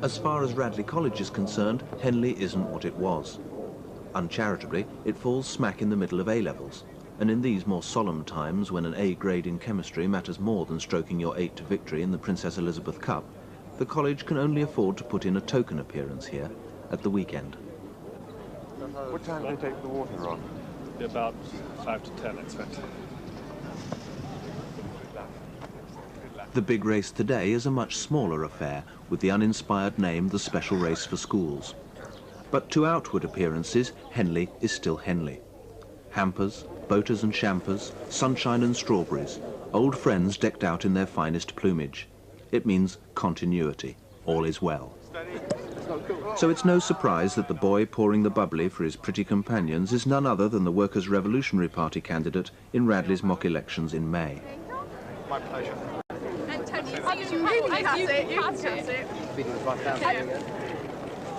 As far as Radley College is concerned, Henley isn't what it was. Uncharitably, it falls smack in the middle of A-levels, and in these more solemn times when an A grade in chemistry matters more than stroking your 8 to victory in the Princess Elizabeth Cup, the college can only afford to put in a token appearance here at the weekend. What time do they take the water on? About 5 to 10, I expect. The big race today is a much smaller affair, with the uninspired name the Special Race for Schools. But to outward appearances, Henley is still Henley. Hampers, boaters and champers, sunshine and strawberries, old friends decked out in their finest plumage. It means continuity, all is well. So it's no surprise that the boy pouring the bubbly for his pretty companions is none other than the Workers' Revolutionary Party candidate in Radley's mock elections in May. My pleasure.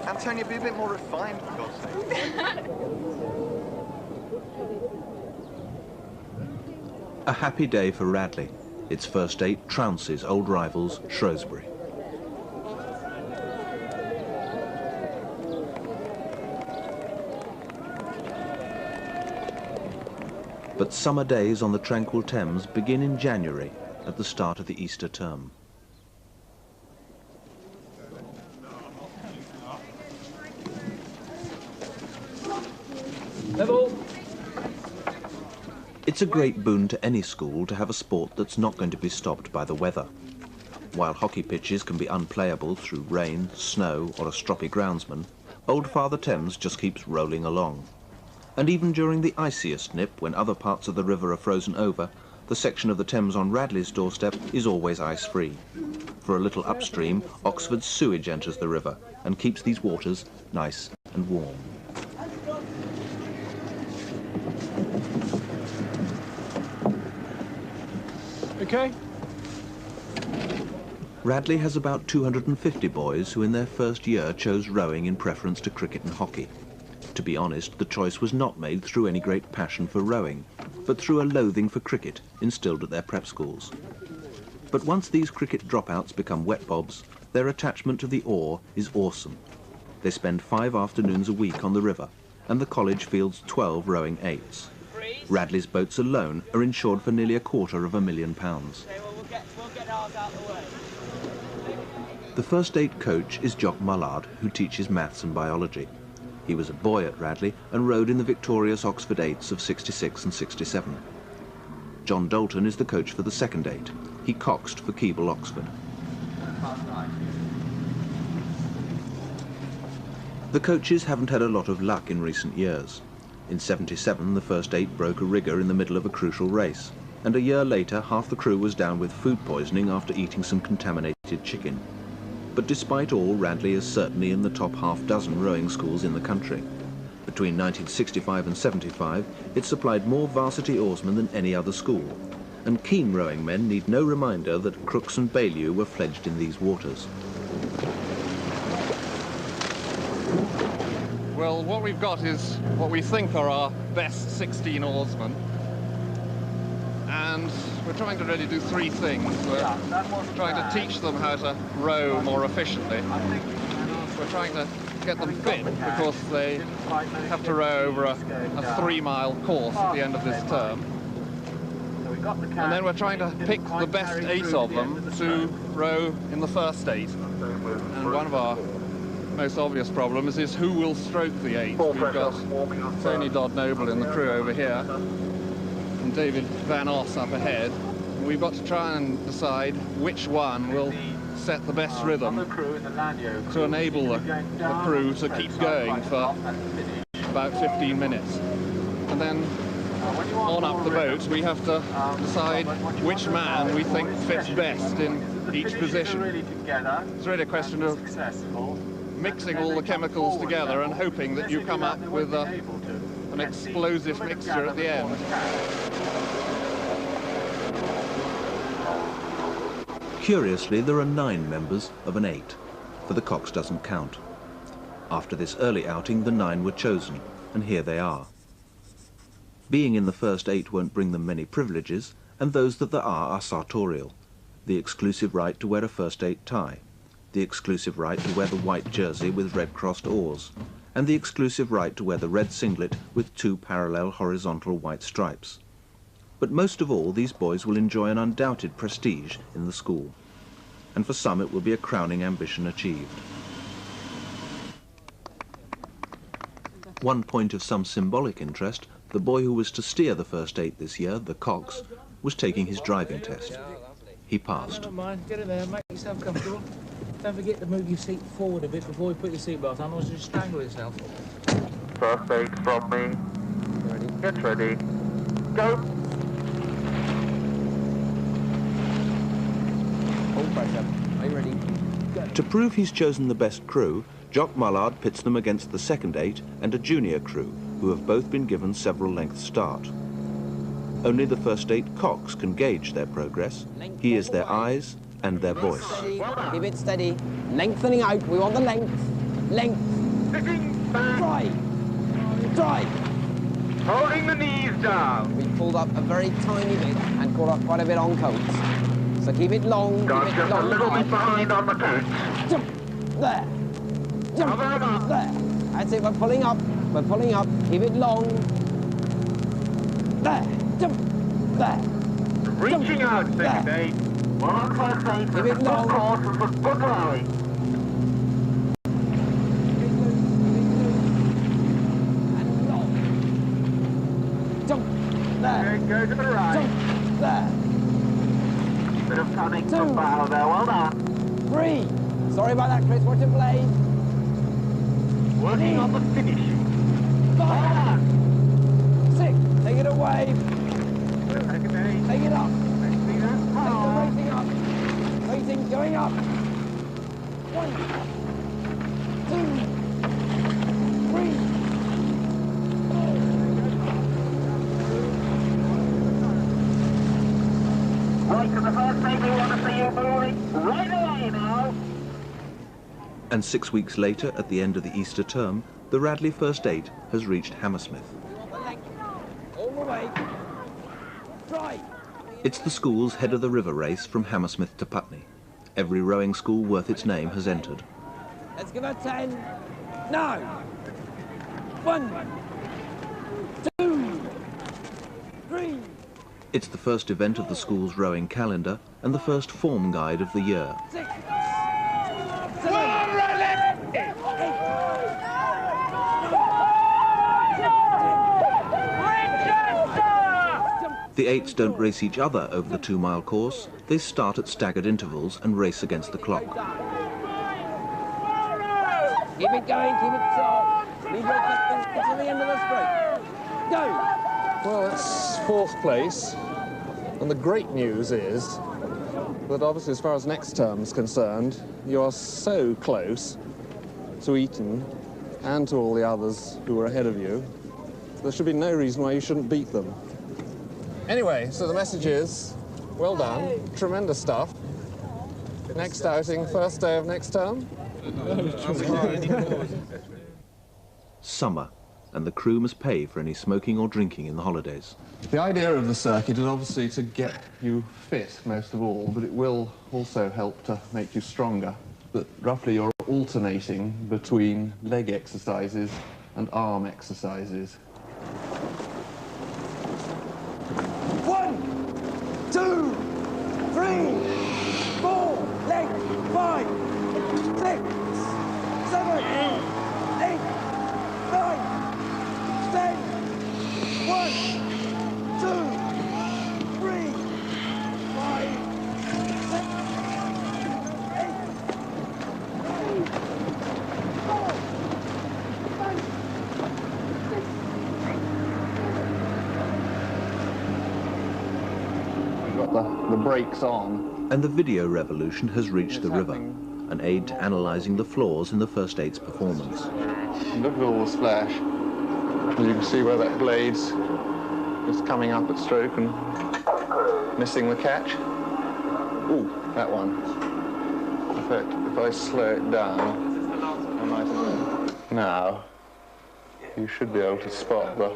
Antonia, be a bit more refined, for God's sake. A happy day for Radley. Its first 8 trounces old rivals Shrewsbury. But summer days on the tranquil Thames begin in January, at the start of the Easter term. Level. It's a great boon to any school to have a sport that's not going to be stopped by the weather. While hockey pitches can be unplayable through rain, snow or a stroppy groundsman, Old Father Thames just keeps rolling along. And even during the iciest nip, when other parts of the river are frozen over, the section of the Thames on Radley's doorstep is always ice-free. For a little upstream, Oxford's sewage enters the river and keeps these waters nice and warm. Okay. Radley has about 250 boys who in their first year chose rowing in preference to cricket and hockey. To be honest, the choice was not made through any great passion for rowing, but through a loathing for cricket instilled at their prep schools. But once these cricket dropouts become wet bobs, their attachment to the oar is awesome. They spend 5 afternoons a week on the river, and the college fields 12 rowing 8s. Radley's boats alone are insured for nearly £250,000. The first 8 coach is Jock Mullard, who teaches maths and biology. He was a boy at Radley and rowed in the victorious Oxford 8s of '66 and '67. John Dalton is the coach for the second 8. He coxed for Keble, Oxford. The coaches haven't had a lot of luck in recent years. In '77, the first 8 broke a rigger in the middle of a crucial race, and a year later, half the crew was down with food poisoning after eating some contaminated chicken. But despite all, Radley is certainly in the top half-dozen rowing schools in the country. Between 1965 and '75, it supplied more varsity oarsmen than any other school, and keen rowing men need no reminder that Crooks and Baillieu were fledged in these waters. Well, what we've got is what we think are our best 16 oarsmen. And we're trying to really do 3 things. We're trying to teach them how to row more efficiently. We're trying to get them fit because they have to row over a 3-mile course at the end of this term. And then we're trying to pick the best 8 of them to row in the first 8. And one of our most obvious problems is who will stroke the 8. We've got Tony Dodd-Noble in the crew over here and David Van Oss up ahead. We've got to try and decide which one will set the best rhythm to enable the crew to keep going for about 15 minutes. And then on up the boat we have to decide which man we think fits best in each position. It's really a question of mixing all the chemicals together and hoping that you come up with an explosive mixture at the end. Curiously, there are 9 members of an 8, for the cox doesn't count. After this early outing, the 9 were chosen, and here they are. Being in the first 8 won't bring them many privileges, and those that there are sartorial. The exclusive right to wear a first 8 tie, the exclusive right to wear the white jersey with red-crossed oars, and the exclusive right to wear the red singlet with 2 parallel horizontal white stripes. But most of all, these boys will enjoy an undoubted prestige in the school, and for some it will be a crowning ambition achieved. One point of some symbolic interest, the boy who was to steer the first 8 this year, the Cox, was taking his driving test. He passed. Don't mind, get in there, make yourself comfortable. Don't forget to move your seat forward a bit before you put your seatbelt on, otherwise you'll strangle yourself. First aid from me. Ready. Get ready. Go. Hold pressure. Are you ready? Go. To prove he's chosen the best crew, Jock Mullard pits them against the second 8 and a junior crew, who have both been given several lengths start. Only the first 8 Cox can gauge their progress. He is their eyes and their voice. Steady. Keep it steady. Lengthening out. We want the length. Length. Dry. Dry. Holding the knees down. We pulled up a very tiny bit and caught up quite a bit on coats. So keep it long. Got keep it just long. a little bit behind on the coat. Jump. There. Jump. There. That's it. We're pulling up. We're pulling up. Keep it long. There. Jump. There. Reaching out, second 8. Well, on first 8, Keep it long. course and for good rally. And long. Jump. There. Okay, go to the right. Jump. There. Bit of cunning 2. from bow there, well done. 3. Sorry about that, Chris. Watch your blade. Working on the finish. 5. 6. Take it away. Second 8. Take it up. Let's see that Take the power. racing up. Racing going up. 1, 2, 3, 4. Right to the first 8, we want to see you moving right away now. And 6 weeks later, at the end of the Easter term, the Radley first 8 has reached Hammersmith. All the way. Try. It's the school's head of the river race from Hammersmith to Putney. Every rowing school worth its name has entered. Let's give her 10. Now. 1, 2, 3. It's the first event of the school's rowing calendar and the first form guide of the year. 6. 7. The 8s don't race each other over the 2-mile course. They start at staggered intervals and race against the clock. Keep it going, keep it sharp. Leave your distance until the end of the straight. Go! Well, it's 4th place, and the great news is that obviously as far as next term is concerned, you are so close to Eton and to all the others who are ahead of you, there should be no reason why you shouldn't beat them. Anyway, so the message is, well done, tremendous stuff. Next outing, first day of next term. Summer, and the crew must pay for any smoking or drinking in the holidays. The idea of the circuit is obviously to get you fit, most of all, but it will also help to make you stronger. But roughly you're alternating between leg exercises and arm exercises. 1, 2, 3, 4, leg, 5, 6, 7, 8, 9, 10, 1, 2, 3, 5, 6, 8, 9, 4, 5, 6. Got the brakes on. And the video revolution has reached the river, an aid to analysing the flaws in the first 8's performance. Look at all the splash. As you can see where that blade's just coming up at stroke and missing the catch. Ooh, that one. In fact, if I slow it down, I might have... Now, you should be able to spot the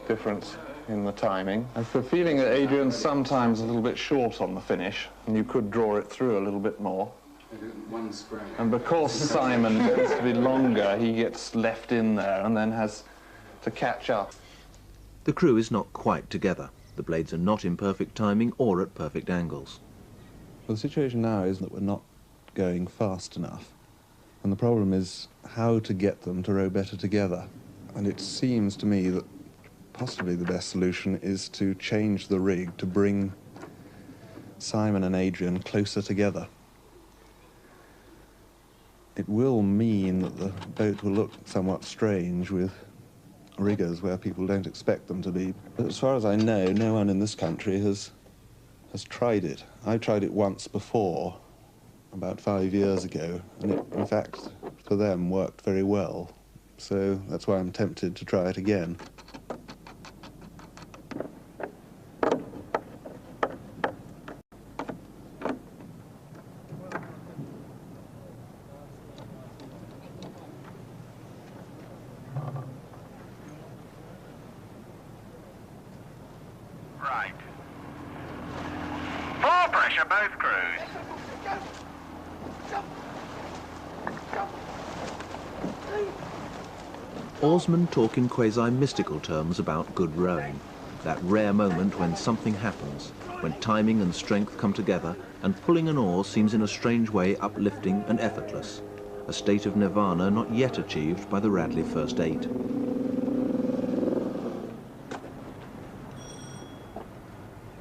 difference in the timing. I have a feeling that Adrian's sometimes a little bit short on the finish, and you could draw it through a little bit more. And because Simon gets to be longer, he gets left in there and then has to catch up. The crew is not quite together. The blades are not in perfect timing or at perfect angles. Well, the situation now is that we're not going fast enough. And the problem is how to get them to row better together. And it seems to me that possibly the best solution is to change the rig to bring Simon and Adrian closer together. It will mean that the boat will look somewhat strange with riggers where people don't expect them to be. But as far as I know, no one in this country has tried it. I tried it once before, about 5 years ago, and it, in fact, for them, worked very well. So that's why I'm tempted to try it again. Right. Full pressure, both crews. Oarsmen talk in quasi-mystical terms about good rowing, that rare moment when something happens, when timing and strength come together and pulling an oar seems in a strange way uplifting and effortless, a state of nirvana not yet achieved by the Radley First Eight.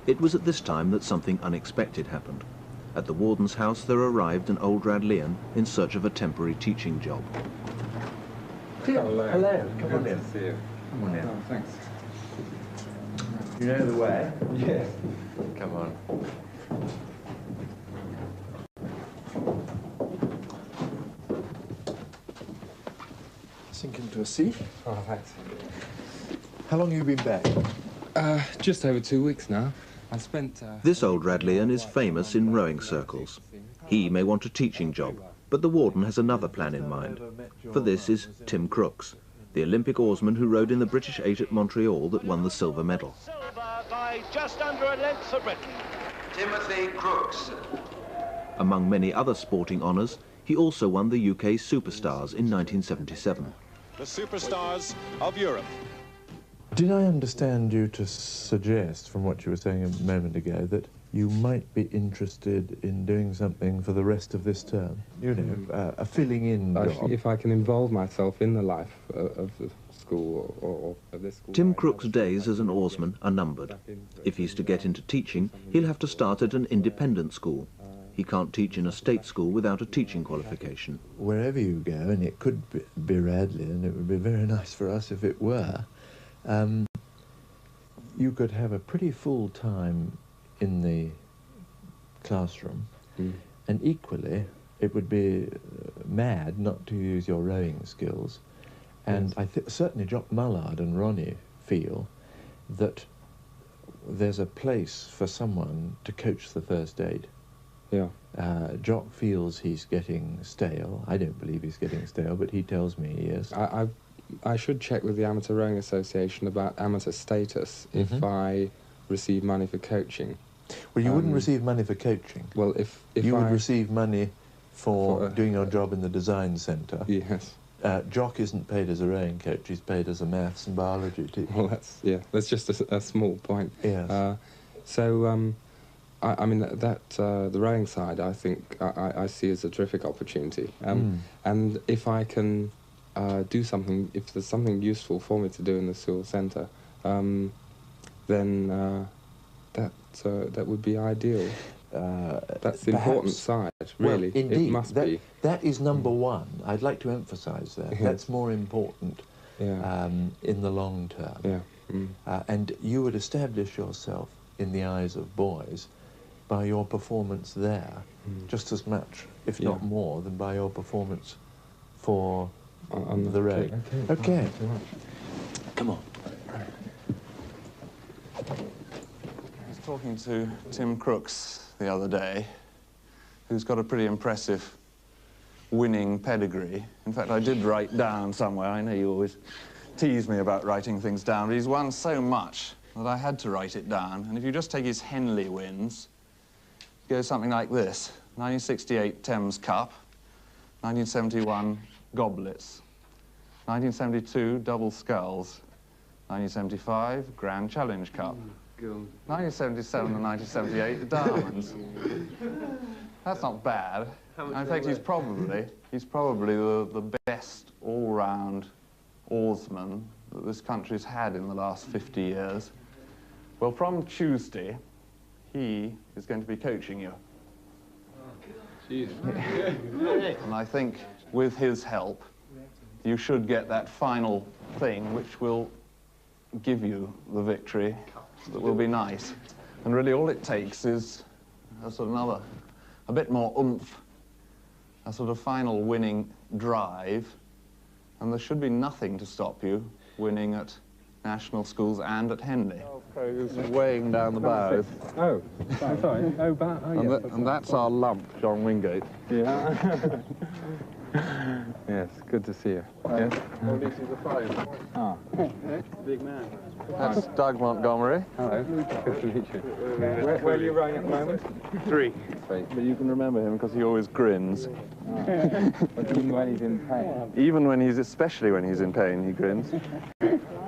It was at this time that something unexpected happened. At the warden's house there arrived an old Radleyan in search of a temporary teaching job. Hello. Come on in. See you. Come on in. Oh, thanks. You know the way? Yes. Come on. Sink into a seat. Oh, thanks. How long have you been back? Just over 2 weeks now. I spent... This old Radleyan is famous in rowing circles. He may want a teaching job, but the warden has another plan in mind. For this is Tim Crooks, the Olympic oarsman who rowed in the British Eight at Montreal that won the silver medal. Silver by just under a length for Britain. Timothy Crooks. Among many other sporting honours, he also won the UK Superstars in 1977. The Superstars of Europe. Did I understand you to suggest, from what you were saying a moment ago, that you might be interested in doing something for the rest of this term? You know, a filling-in job. If I can involve myself in the life of the school or of this school... Tim Crook's days as an oarsman are numbered. If he's to get into teaching, he'll have to start at an independent school. He can't teach in a state school without a teaching qualification. Wherever you go, and it could be Radley, and it would be very nice for us if it were, you could have a pretty full time in the classroom, and equally it would be mad not to use your rowing skills. And I certainly Jock Mullard and Ronnie feel that there's a place for someone to coach the first aid. Yeah. Jock feels he's getting stale. I don't believe he's getting stale, but he tells me he is. I should check with the Amateur Rowing Association about amateur status if I receive money for coaching. Well, you wouldn't receive money for coaching. Well, if you would receive money for doing your job in the design centre. Yes. Jock isn't paid as a rowing coach, he's paid as a maths and biology teacher. Well, that's just a small point. Yes. I mean, the rowing side, I think, I see as a terrific opportunity. And if I can do something, if there's something useful for me to do in the school centre, then that would be ideal. That's the important side, really. Well, indeed, it must be. That is number one. I'd like to emphasise that. Yeah. That's more important in the long term. Yeah. And you would establish yourself in the eyes of boys by your performance there, just as much, if not more, than by your performance for on the road. Okay. Come on. I was talking to Tim Crooks the other day, who's got a pretty impressive winning pedigree. In fact, I did write down somewhere. I know you always tease me about writing things down, but he's won so much that I had to write it down. And if you just take his Henley wins, it goes something like this. 1968 Thames Cup, 1971 Goblets, 1972 Double Sculls, 1975 Grand Challenge Cup, 1977 and 1978 the Diamonds. That's not bad. In fact, he's probably the best all-round oarsman that this country's had in the last 50 years. Well, from Tuesday, he is going to be coaching you. And I think with his help, you should get that final thing which will give you the victory that will be nice. And really all it takes is a bit more oomph, a sort of final winning drive, and there should be nothing to stop you winning at national schools and at Henley. Who's weighing down the bows. Oh, sorry. And that's our lump, John Wingate. Yeah. Yes, good to see you. Yes. Well, this is the phone. Ah. Big man. That's Doug Montgomery. Hello. Good to meet you. Where are you rowing at the moment? 3. But you can remember him because he always grins. But even when he's in pain. Especially when he's in pain, he grins.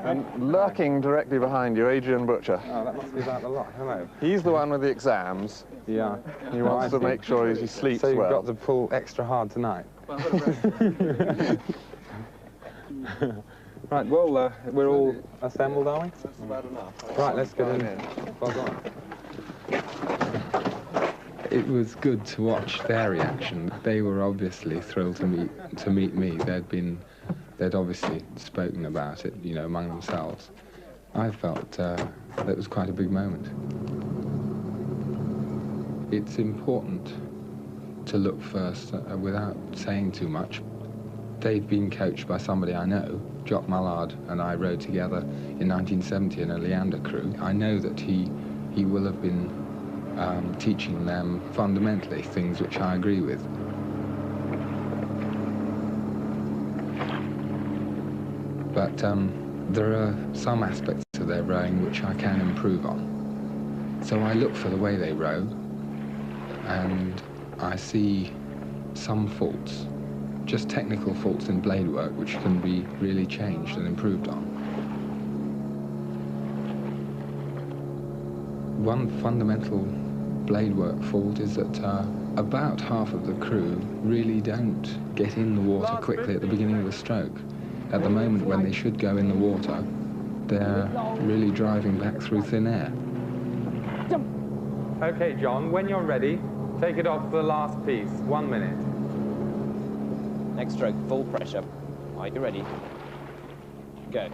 And lurking directly behind you, Adrian Butcher. Oh, that must be about the lot. Hello. He's the one with the exams. Yeah. He wants to make sure he sleeps well. So you've got to pull extra hard tonight. Right, well, we're all assembled, are we? That's about enough. Right, let's get in. Well done. It was good to watch their reaction. They were obviously thrilled to meet me. They'd obviously spoken about it, you know, among themselves. I felt that it was quite a big moment. It's important to look first without saying too much. They'd been coached by somebody I know. Jock Mallard and I rowed together in 1970 in a Leander crew. I know that he will have been teaching them fundamentally things which I agree with. But there are some aspects to their rowing which I can improve on. So I look for the way they row, and I see some faults, just technical faults in blade work which can be really changed and improved on. One fundamental blade work fault is that about half of the crew really don't get in the water quickly at the beginning of the stroke. At the moment when they should go in the water, they're really driving back through thin air. Okay, John, when you're ready, take it off the last piece. 1 minute. Next stroke, full pressure. Are you ready? Go.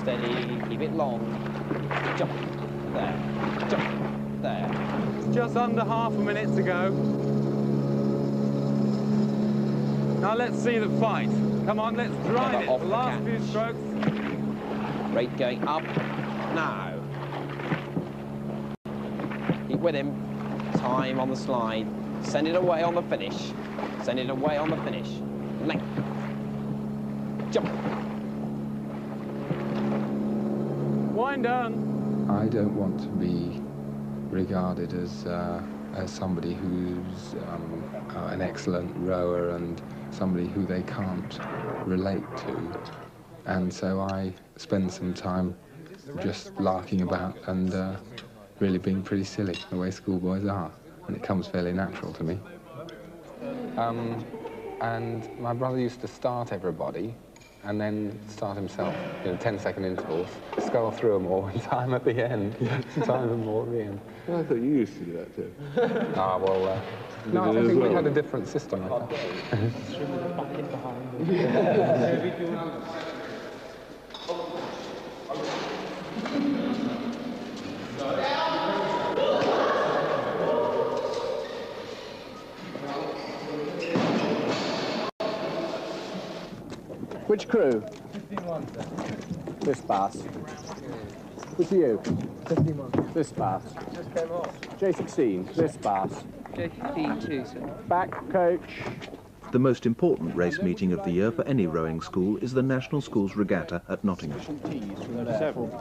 Steady, keep it long. Jump. There. Jump. There. It's just under half a minute to go. Now let's see the fight. Come on, let's drive it. The last few strokes. Rate going up. Now. Keep with him. Time on the slide. Send it away on the finish. Send it away on the finish. Length. Jump. Wind down. I don't want to be regarded as somebody who's an excellent rower and somebody who they can't relate to. And so I spend some time just larking about and really being pretty silly, the way schoolboys are. And it comes fairly natural to me. And my brother used to start everybody and then start himself, 10-second intervals, scull through them all and time at the end. Time them all at the end. Well, I thought you used to do that too. Ah, well, no, I think we had a different system, I thought. Which crew? 51, sir. This pass. Which are you? 51. This pass. Just came off. J16. This pass. J15 too, sir. Back, coach. The most important race meeting of the year for any rowing school is the National Schools Regatta at Nottingham.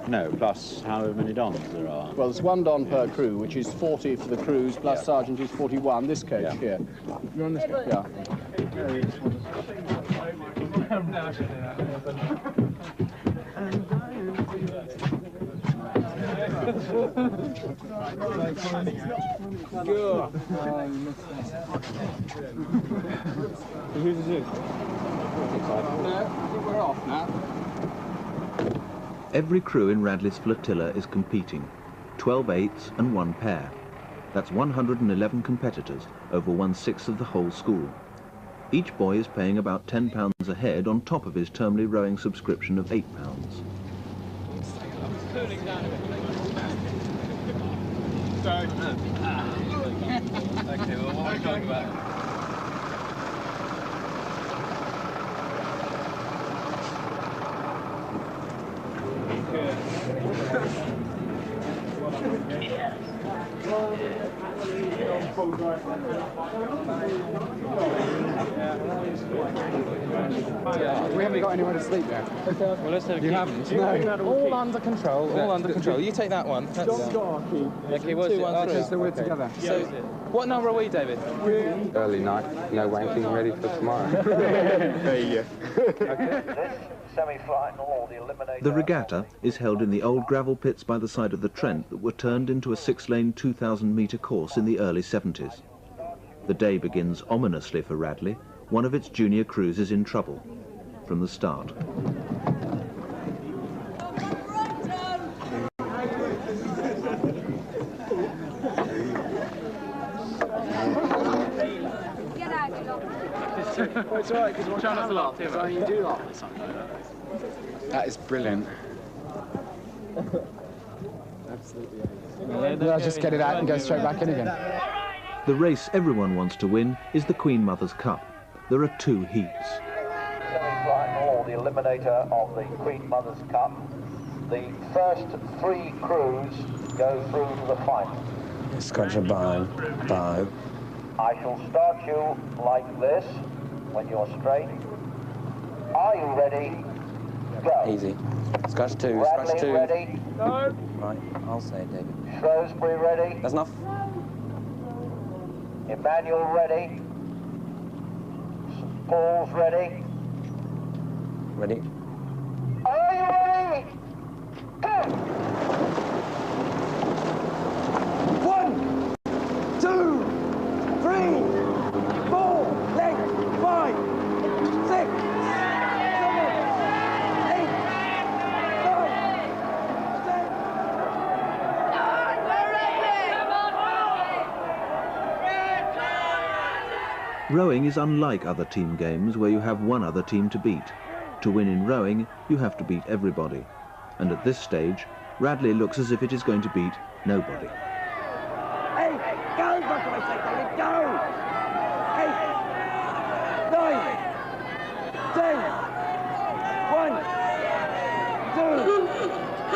No, plus however many dons there are. Well, there's 1 don per crew, which is 40 for the crews, plus sergeant is 41. This coach here. You're on this coach? Yeah. Who's it? I think we're off now. Every crew in Radley's flotilla is competing. 12 eights and 1 pair. That's 111 competitors, over 1/6 of the whole school. Each boy is paying about £10 a head on top of his termly rowing subscription of £8. Okay, well, what are we talking about? We haven't got anywhere to sleep yet. Well, let's have a You key. haven't? No. All under control, all under control. You take that one. That's John's got our key. Okay, what's 2, it? 1, 3. So we're together. So, what number are we, David? Early night, no wanking, ready for tomorrow. There you The regatta is held in the old gravel pits by the side of the Trent that were turned into a 6-lane 2,000-metre course in the early 70s. The day begins ominously for Radley. One of its junior crews is in trouble from the start. It's all right, because one can't laugh. You do laugh at something like that. That is brilliant. Absolutely. I'll just get it out and go straight back in again. The race everyone wants to win is the Queen Mother's Cup. There are 2 heats. Semi-final, the eliminator of the Queen Mother's Cup. The first 3 crews go through to the final. Scotch a bow. I shall start you like this when you're straight. Are you ready? Go. Easy. Scotch 2, Radley Scotch 2. ready? No. Right, I'll say it, David. Shrewsbury ready? That's enough. Emmanuel ready? Paul's ready? Ready? Are you ready? Go! 1, 2, 3, 4, length, 5, 6, 7, 8, 9. Rowing is unlike other team games where you have one other team to beat. To win in rowing, you have to beat everybody. And at this stage, Radley looks as if it is going to beat nobody. 8, go, for Christ's sake, David, go! 8, 9, 10, 1,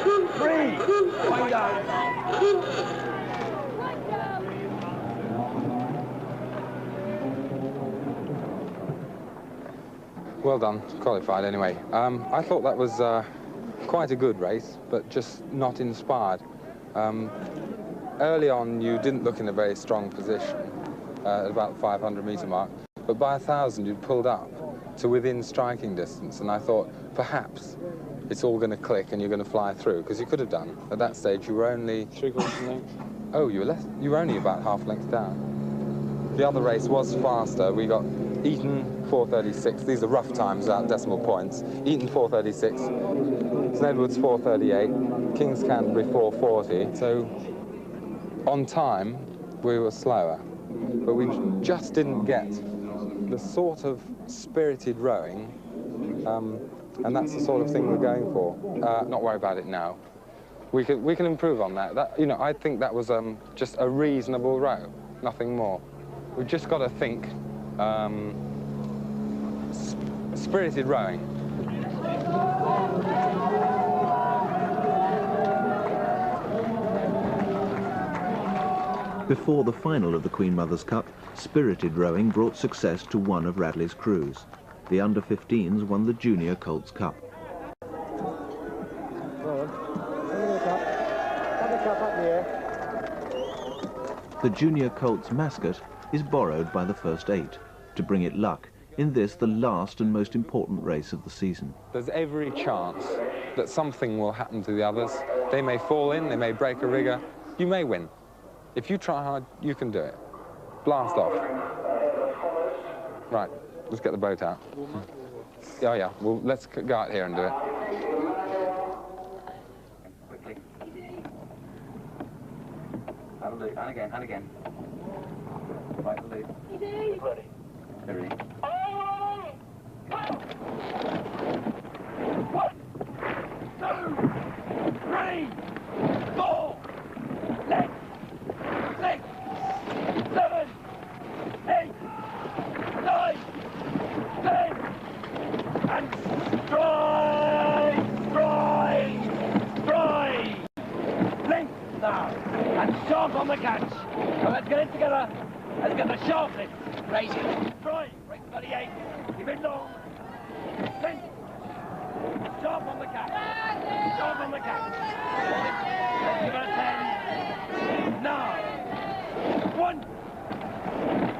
2, 3, 1 go. Well done, qualified anyway. I thought that was quite a good race, but just not inspired. Early on, you didn't look in a very strong position at about the 500-metre mark, but by 1,000, you'd pulled up to within striking distance, and I thought perhaps it's all going to click and you're going to fly through, because you could have done. At that stage, you were only 3/4 length. Oh, you were only about half length down. The other race was faster. We got Eton 4:36. These are rough times without decimal points. Eton 4:36, St Edward's 4:38, King's Canterbury 4:40. So on time, we were slower, but we just didn't get the sort of spirited rowing, and that's the sort of thing we're going for. Not worry about it now. We can improve on that. You know, I think that was just a reasonable row, nothing more. We've just got to think spirited rowing. Before the final of the Queen Mother's Cup, spirited rowing brought success to one of Radley's crews. The under-15s won the Junior Colts Cup. The Junior Colts mascot is borrowed by the first 8 to bring it luck in this, the last and most important race of the season. There's every chance that something will happen to the others. They may fall in, they may break a rigger. You may win. If you try hard, you can do it. Blast off. Right, let's get the boat out. Oh yeah, well, let's go out here and do it. Quickly. Have a loop, and again, and again. Right, the loop. Ready. Ready. 1, 2, 3, 4, 6, 7, 8, 9, 10, and strike, strike, strike. Length now, and sharp on the catch. So let's get it together. Let's get the sharpness. Raise it. Strike. Break 38. Keep it long. Length. Sharp on the catch. Sharp on the catch. Give it a 10. Now. 1,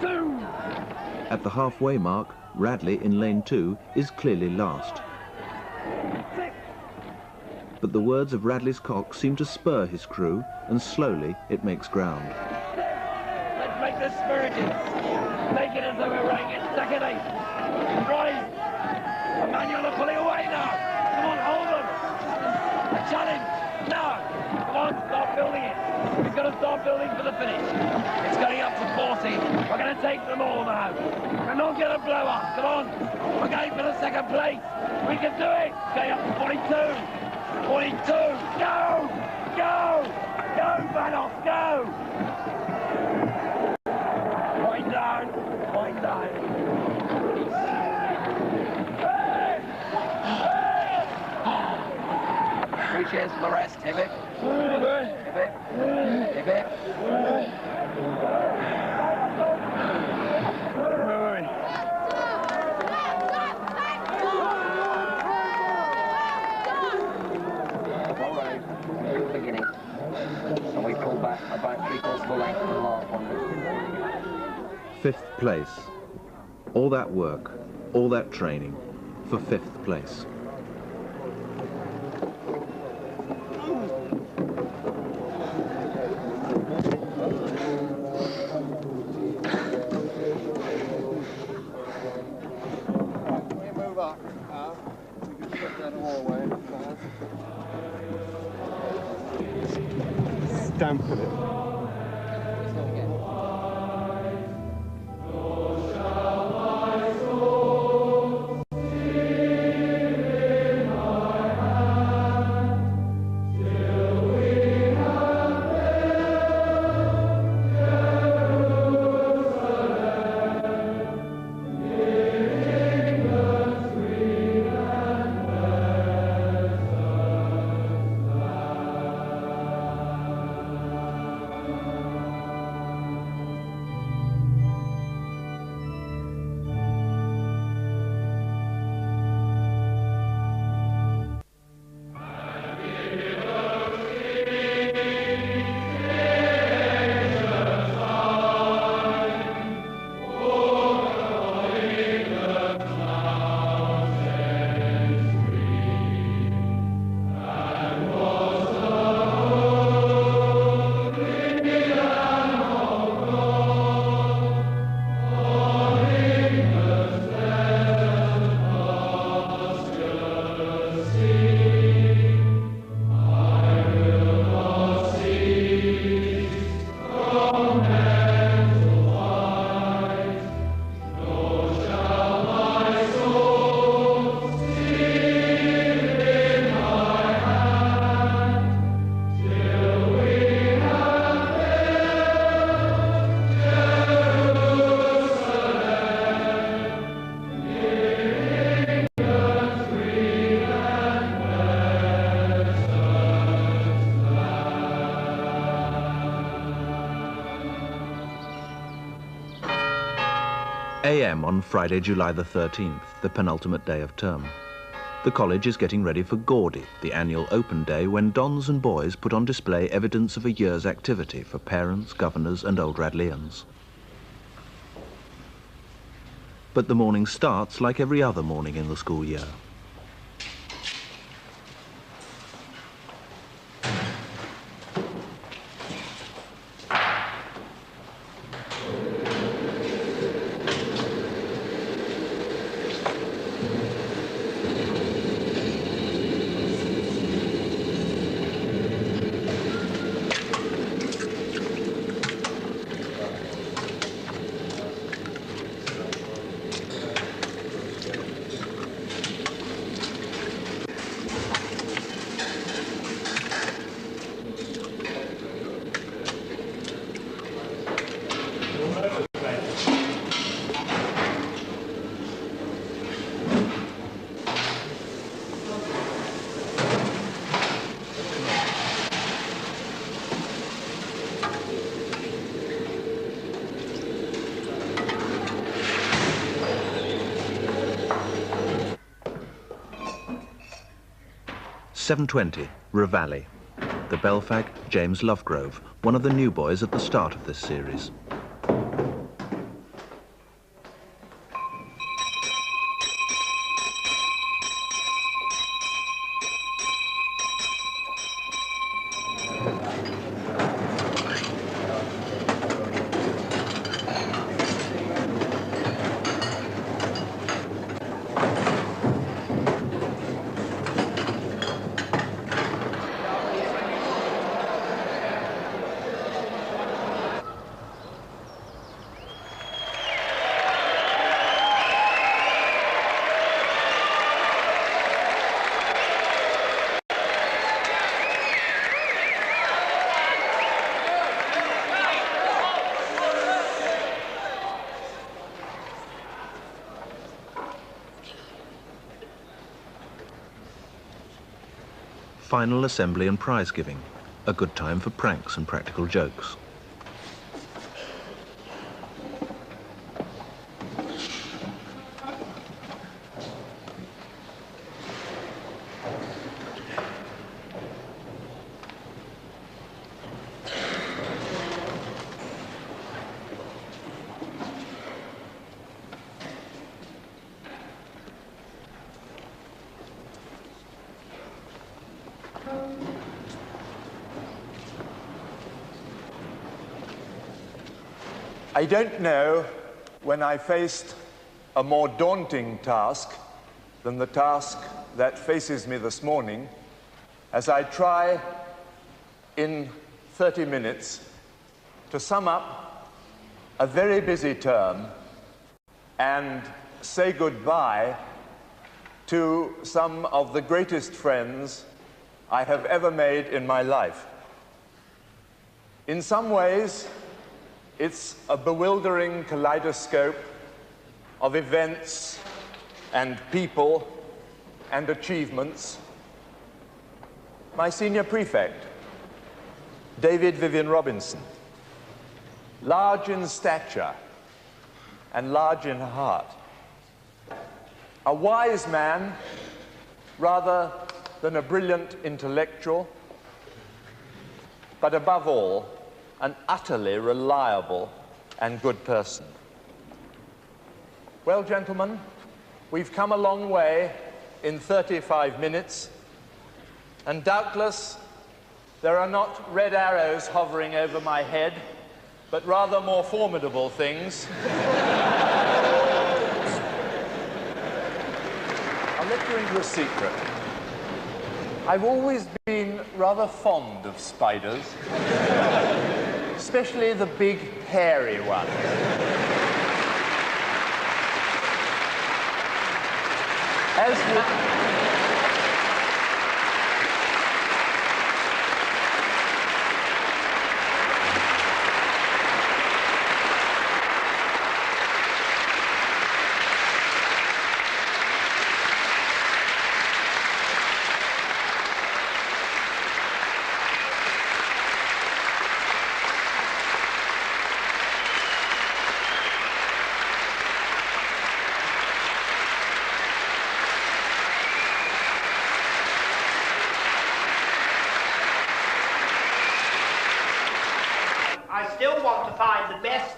2. At the halfway mark, Radley in lane 2 is clearly last. 6. But the words of Radley's cock seem to spur his crew, and slowly it makes ground. Let's make this spirited. Make it as though we're rowing it. Second 8. Rise. Emmanuel are pulling away now. Come on, hold them. A challenge. Now. Come on, start building it. We've got to start building for the finish. It's going up to 40. We're going to take them all now. We're not going to blow up. Come on. We're going for the second place. We can do it. Going up to 42. 42. Go! Go! Go, Vanoff, go! Wind down. Wind down. Three cheers for the rest. Hip it. Hip it. Hip it. Beginning. And we pull back about 3/4 of the length of the last one. 5th place. All that work, all that training for 5th place. We move up now. We can slip that all away. Stamp it. a.m. on Friday, July the 13th, the penultimate day of term. The college is getting ready for Gaudy, the annual open day when dons and boys put on display evidence of a year's activity for parents, governors and old Radleyans. But the morning starts like every other morning in the school year. "7:20, Ravalli. The Belfag, James Lovegrove, one of the new boys at the start of this series. Final assembly and prize giving, a good time for pranks and practical jokes. I don't know when I faced a more daunting task than the task that faces me this morning as I try in 30 minutes to sum up a very busy term and say goodbye to some of the greatest friends I have ever made in my life. In some ways, it's a bewildering kaleidoscope of events and people and achievements. My senior prefect, David Vivian Robinson, large in stature and large in heart. A wise man rather than a brilliant intellectual, but above all, an utterly reliable and good person. Well, gentlemen, we've come a long way in 35 minutes, and doubtless there are not red arrows hovering over my head, but rather more formidable things. I'll let you into a secret. I've always been rather fond of spiders, especially the big, hairy ones.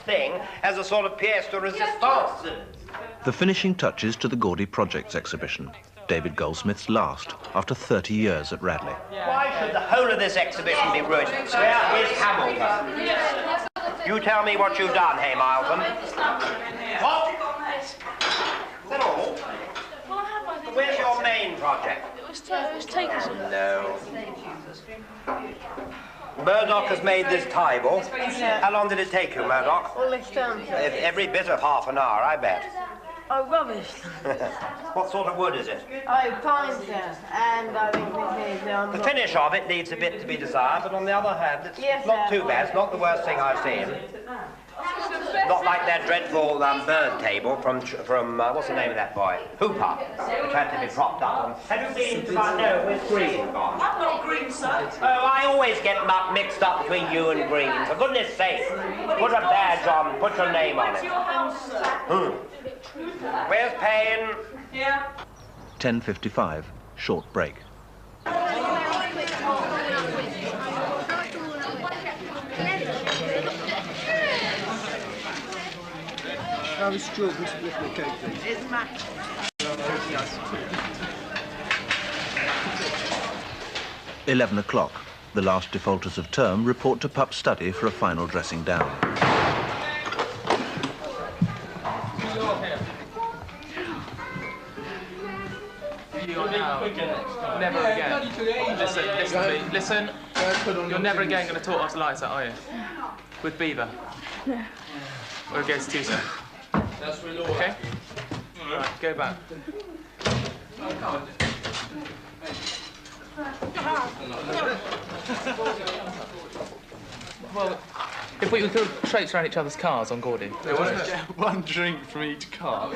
thing as a sort of pièce de résistance. The finishing touches to the Gaudy Projects exhibition. David Goldsmith's last, after 30 years at Radley. Why should the whole of this exhibition be ruined? Where is Hamilton? You tell me what you've done, Haymarlton. What? Is that all? Where's your main project? It was taken. No. Murdoch has made this table. How long did it take you, Murdoch? All this time. Every bit of half an hour, I bet. Oh, rubbish. What sort of wood is it? Oh, pine, sir. And I think this is... The finish of it needs a bit to be desired, but on the other hand, it's Yes, not sir. too bad. It's not the worst thing I've seen. Not like that dreadful bird table from what's the name of that boy? Hooper, which had to be propped up. Have you been to my... No, where's Green gone? I'm not green, sir. Oh, I always get mixed up between you and Green. For goodness sake, put a badge on, put your name on it. Where's Payne? Here. 10:55, short break. How is Stuart going to lift the cake, please? It's Matt. 11 o'clock. The last defaulters of term report to Pup's study for a final dressing down. Never again. Listen to me. Listen. You're never again going to talk after lights out, are you? With Beaver. Or against Tuesday. Okay? Right, go back. Well, if we could traipse around each other's cars on Gaudy. One drink from each car.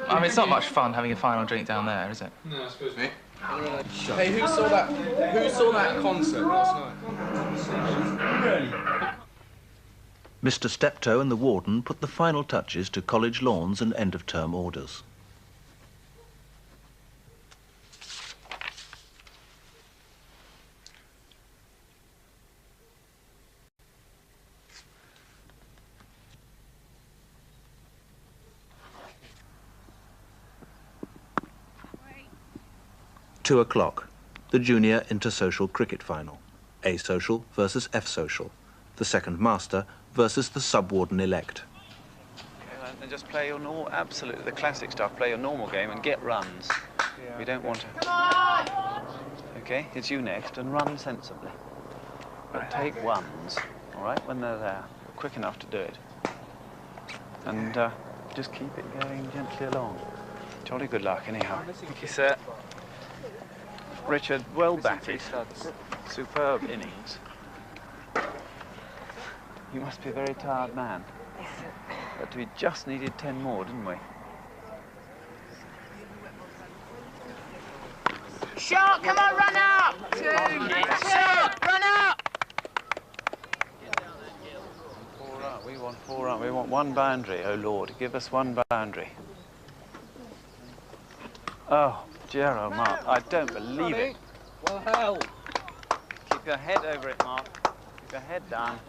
I mean, it's not much fun having a final drink down there, is it? No, I suppose not. Hey, who saw that concert last night? Mr. Steptoe and the warden put the final touches to college lawns and end-of-term orders. Two o'clock, the junior intersocial cricket final. A social versus F social. The second master versus the sub-warden-elect. Okay, and just play your normal, absolutely, the classic stuff, play your normal game and get runs. Yeah. We don't want to... Come on! Okay, it's you next, and run sensibly. But take ones, all right, when they're there, quick enough to do it. And just keep it going gently along. Jolly good luck, anyhow. Thank you, sir. Richard, well batted. Superb innings. You must be a very tired man. But we just needed 10 more, didn't we? Shot, come on, run up! Shot, run up! 4 up, we want 4 up. We want one boundary, oh Lord, give us one boundary. Oh, Gerald, Mark, I don't believe it. Well, hell. Keep your head over it, Mark. Keep your head down.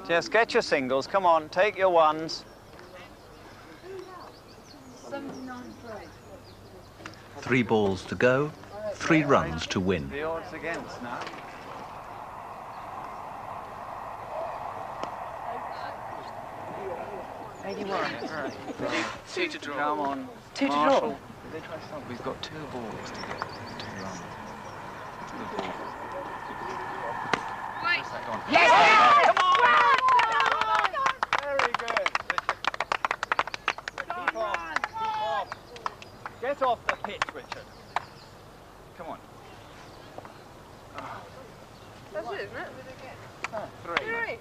Just get your singles. Come on, take your ones. 3 balls to go, 3 runs to win. The odds against now. Two to draw. Come on. Two to Marshall. draw. Did they try something? We've got 2 balls to get 2 runs. Good ball. Wait. Where's that gone? Yes! Come on! Very good. Keep off. Keep off. Get off the pitch, Richard. Come on. That's it, isn't it? 3.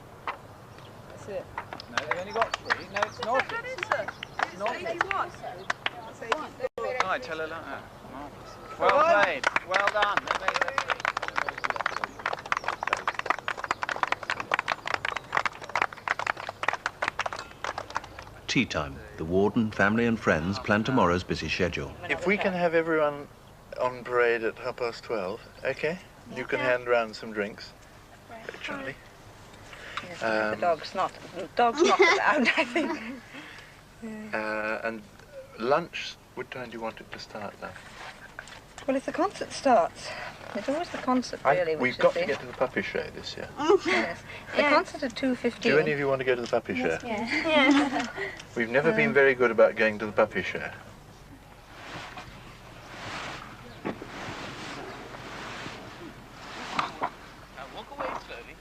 That's it. No, they've only got 3. No, it's not. That is it. It's not. 81. Right, tell her that. Marvellous. Well played. Well done. They made that 3. Tea time. The warden, family and friends plan tomorrow's busy schedule. If we can have everyone on parade at 12:30, okay? You can hand round some drinks. Charlie. Yes, the dog's not allowed, I think. And lunch, what time do you want it to start now? Well, if the concert starts, it's always the concert, really. We've got to get to the puppy show this year. Yes. The concert at 2:15. Do any of you want to go to the puppy show? Yes. Yeah. We've never been very good about going to the puppy show. Walk away slowly.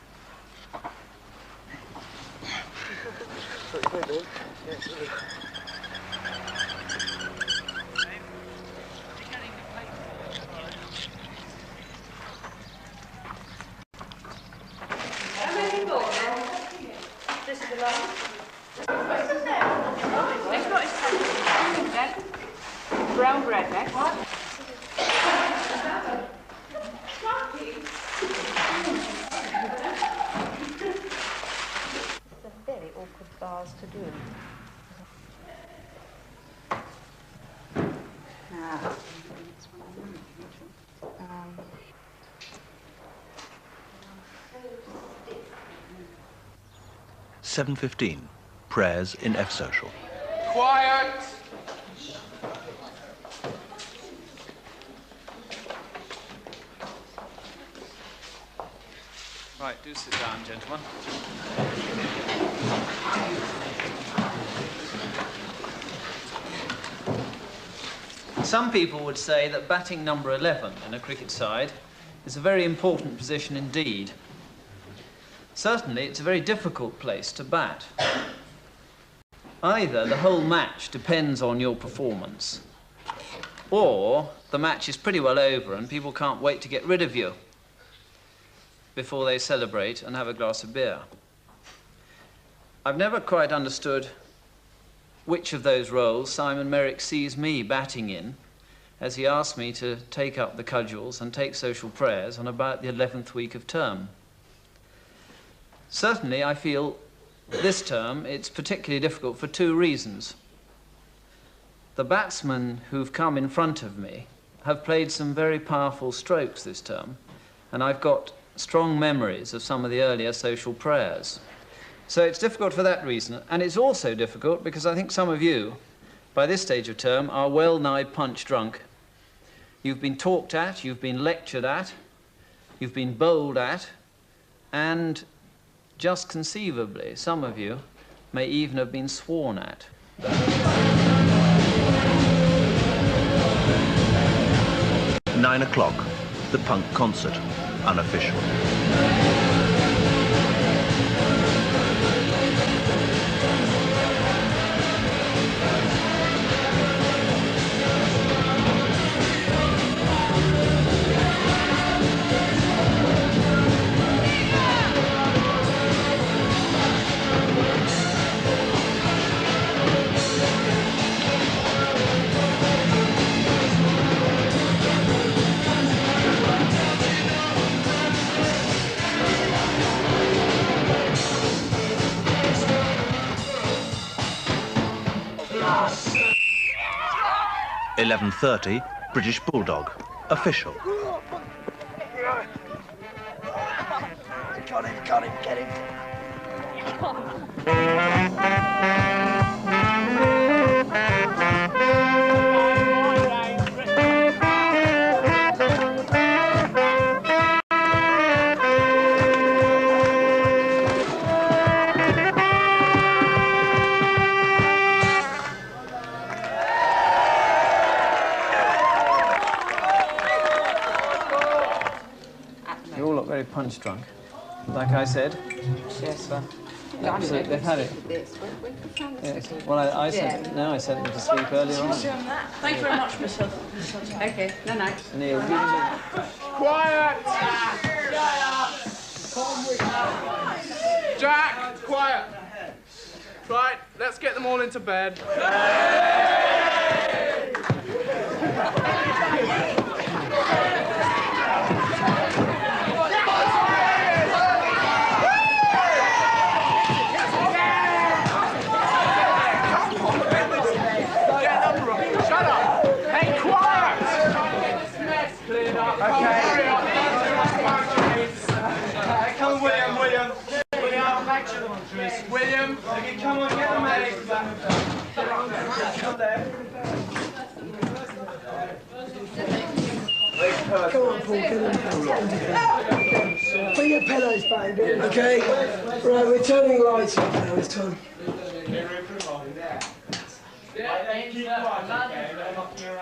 This is the last. Brown bread next. It's a very awkward bars to do. Ah. 7:15, prayers in F social. Quiet! Right, do sit down, gentlemen. Some people would say that batting number 11 in a cricket side is a very important position indeed. Certainly, it's a very difficult place to bat. Either the whole match depends on your performance, or the match is pretty well over and people can't wait to get rid of you before they celebrate and have a glass of beer. I've never quite understood which of those roles Simon Merrick sees me batting in, as he asked me to take up the cudgels and take social prayers on about the 11th week of term. Certainly, I feel this term it's particularly difficult for two reasons. The batsmen who've come in front of me have played some very powerful strokes this term, and I've got strong memories of some of the earlier social prayers. So it's difficult for that reason, and it's also difficult because I think some of you, by this stage of term, are well-nigh punch drunk. You've been talked at, you've been lectured at, you've been bowled at, and just conceivably, some of you may even have been sworn at. 9 o'clock, the punk concert, unofficial. .30, British Bulldog, official. Got him, get him. Punch drunk, like I said. Yes, sir. Absolutely, they've had it. Yes. Well, I sent them to sleep earlier on. Thank you very much, Mr. Okay, no. Neil, Quiet! Jack, quiet. Right, let's get them all into bed. Come away. William, come on, get the medics back. Come there. Come on, Paul, put your pillows back, okay? Right, we're turning lights off now, it's time.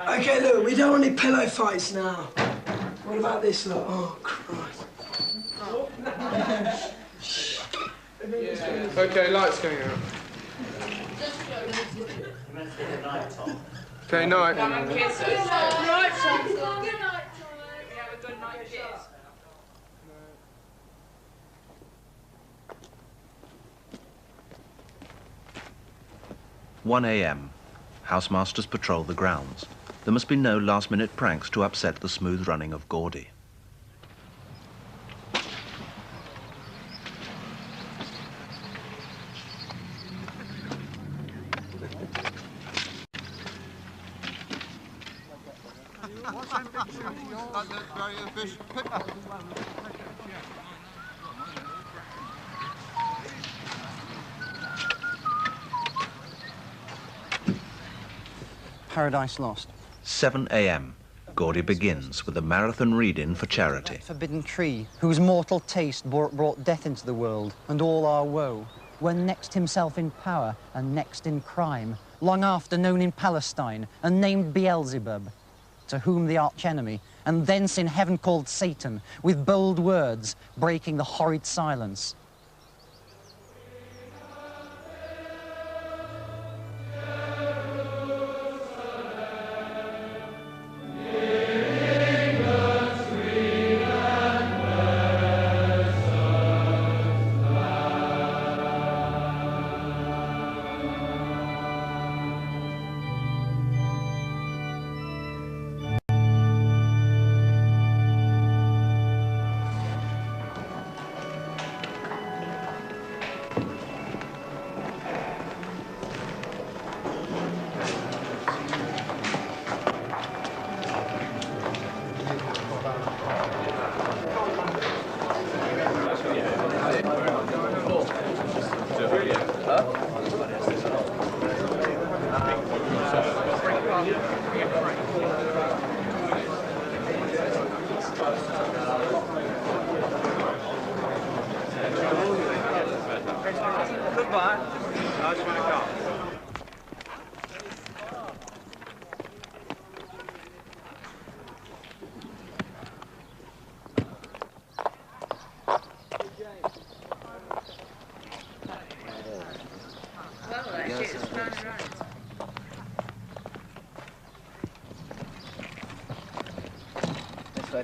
Okay, look, we don't want any pillow fights now. What about this lot? Oh, Christ. Okay, lights going out. Okay, night. Come on, kids. Good night, Tom. Good night, Tom. We have a good night, kids. 1 a.m. Housemasters patrol the grounds. There must be no last-minute pranks to upset the smooth running of Gaudy. Paradise Lost. 7 a.m. Gaudy begins with a marathon read-in for charity. Forbidden tree, whose mortal taste brought death into the world, and all our woe, when next himself in power and next in crime, long after known in Palestine and named Beelzebub, to whom the archenemy, and thence in heaven called Satan, with bold words breaking the horrid silence.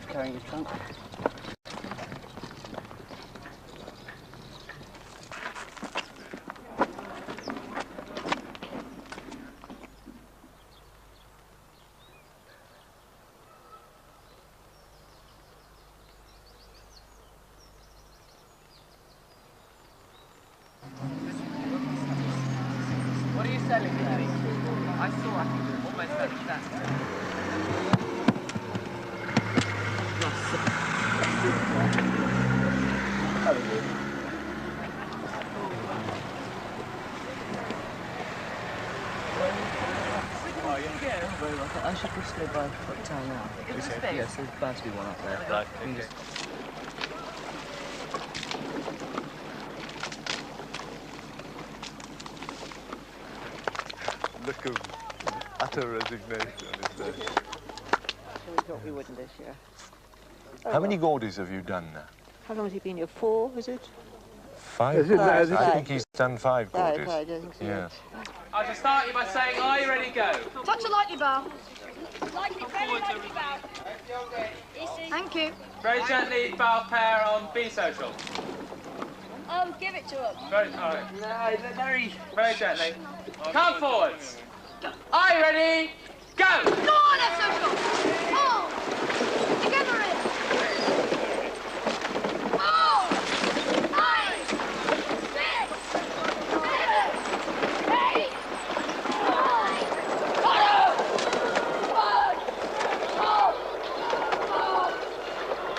Carrying your trunk. What are you selling today? I saw almost selling that. I should just go by foot town now. Yes, there's bound to be one up there. Right, okay. Look of utter resignation on his face. We thought we wouldn't this year. How many Gaudies have you done now? How long has he been here? 4, is it? 5? I think he's done 5 Gaudies. I think so. Yes. I shall start you by saying, are you ready to go? Touch a lightly bow. Lightly, very lightly bow. Thank you. Very gently bow pair on B social. Oh, give it to him. Very, all right. No, very gently. Come forwards. Are you ready? Go! Go on, F social. Oh! Together in. Oh! 9, 6, 7, 8, 9, 10, 11, 12, 13, 14,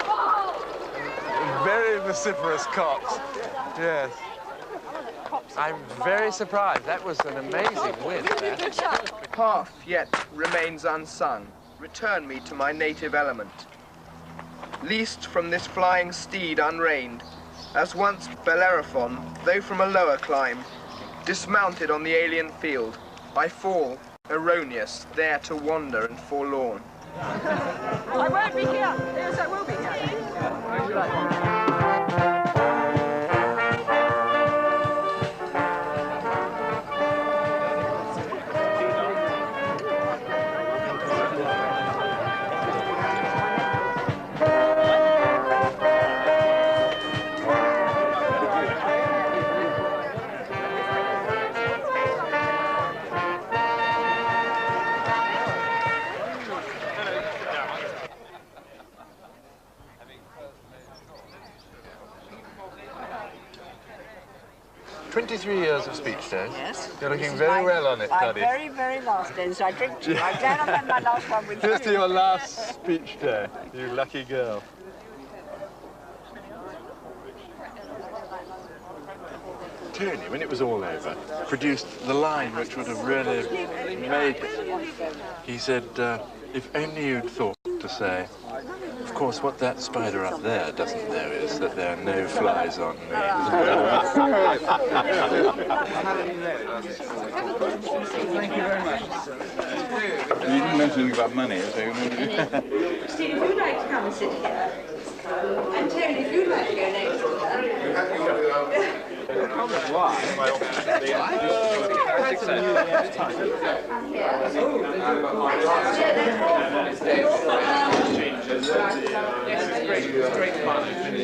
15. Very vociferous cocks. Yes. I'm very surprised. That was an amazing win. Half yet remains unsung. Return me to my native element. Least from this flying steed unreined, as once Bellerophon, though from a lower clime, dismounted on the alien field, I fall, erroneous, there to wander and forlorn. I won't be here. Yes, I will be here. 23 years of speech day. Yes. You're looking very well on it, my Duddy. very, very last day, so I drink too. I'm glad I've had my last one with Here's you. to your last speech day, you lucky girl. Tony, when it was all over, produced the line which would have really made it. He said, if only you'd thought to say, of course, what that spider up there doesn't know is that there are no flies on me. Thank you very much. You didn't mention anything about money, so Steve, if you'd like to come and sit here, and Tony, if you'd like to go next to her.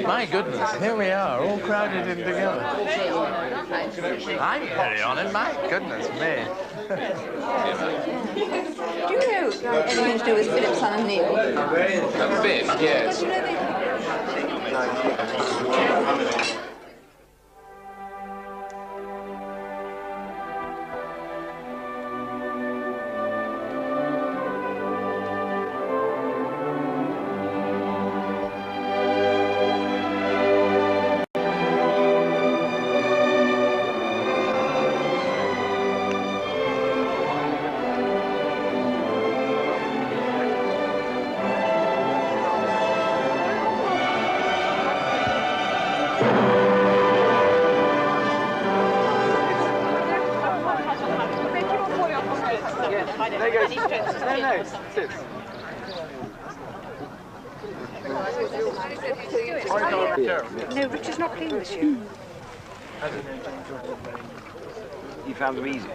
My goodness, here we are, all crowded in together. I'm very honoured, my goodness me. Do you know anything to do with Philip, son and Neil? Phil, yes. No, Richard's not clean this year. You found them easy?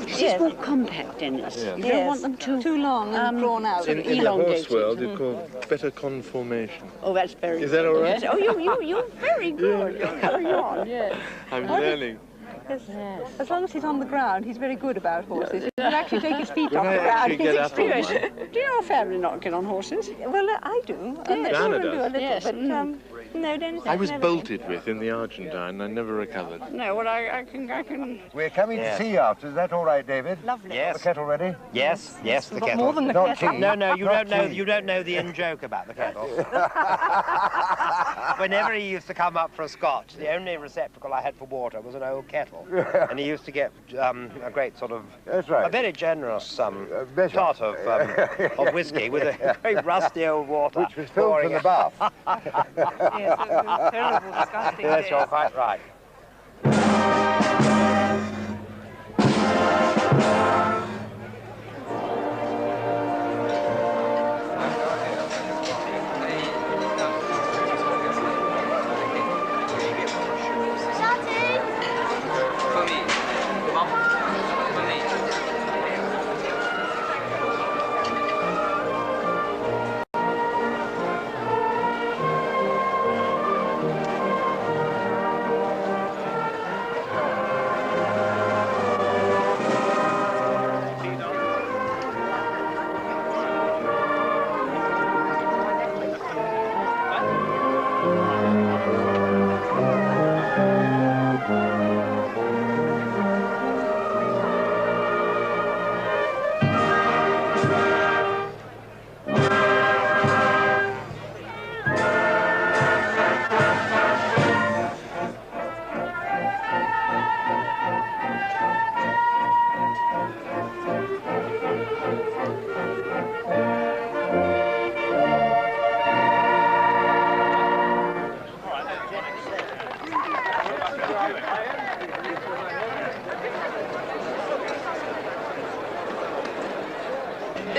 She's more compact, Dennis. Yes. You don't want them too long and drawn out. In the horse world, it's called better conformation. Oh, that's very Is that all right? Yes. Oh, you're very good. You'll carry on, yes. I'm learning. Yes. As long as he's on the ground, he's very good about horses. He can actually take his feet off the ground. actually He's get up on experienced. Do your family not get on horses? Well, I do. And the Diana children do a does. little, Yes. but no, Dennis. I was never bolted with in the Argentine. I never recovered. No, well, I can. We're coming Yes. to see you after. Is that all right, David? Lovely. Yes. The kettle ready? Yes, yes, the kettle. More than the Not kettle. tea. No, you Not don't know. tea. You don't know the in-joke about the kettle. Whenever he used to come up for a scotch, the only receptacle I had for water was an old kettle, and he used to get a great sort of, That's right. a very generous measure. tot of whiskey with a very rusty old water, Which was filled pouring from the it. bath. Yes, it was terrible, disgusting. Yes, you're quite right.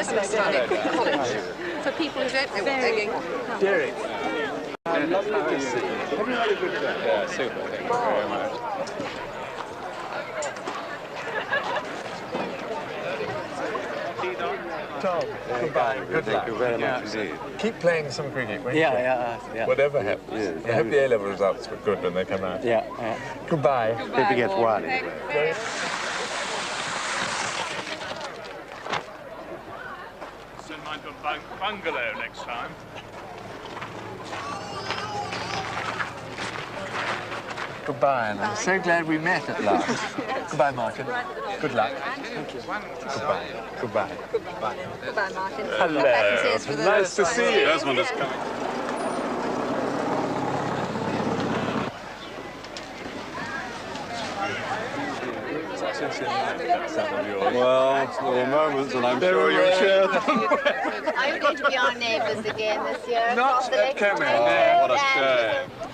business college for people who don't know what they're going to do. Derek. Lovely to see you. Have you had a good day? Yeah, super. Thank you very much. Tom, goodbye. Good luck. Thank you very much indeed. Keep playing some cricket, won't Yeah. Whatever happens. I hope the A-level results were good when they come out. Yeah. Goodbye. Hope he gets one anyway. Send mine to a bungalow next time. Goodbye, and I'm so glad we met at last. Goodbye, Martin. Good luck. Thank you. Goodbye. Goodbye. Goodbye. Goodbye, Martin. Hello. Nice to see you. Desmond is coming. Well, there were moments, and I'm sure you'll share them. Are you going to be our neighbours again this year? Not at Kemi. Oh, what a shame.